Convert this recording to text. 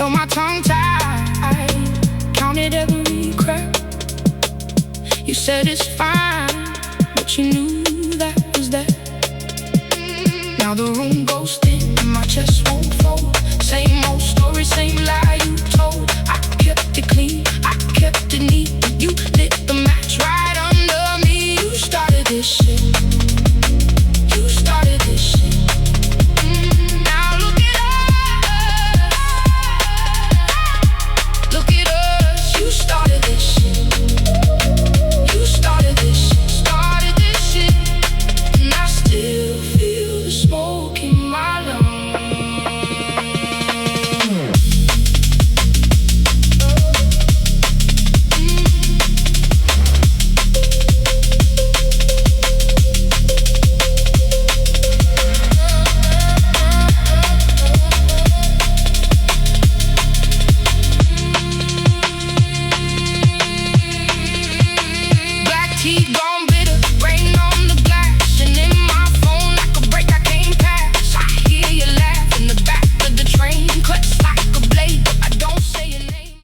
Held my tongue tight, counted every crack. You said it's fine, but you knew that was that. Now the room goes thin and my chest won't fold. Same old story, same lie you told. I kept it clean, I kept it neat. You lit the match right under me. You started this shit. You started this shit. Now look at us. Look at us. You started this shit. You started this shit. Started this shit. And I still feel the smoke in my lungs. Keep going.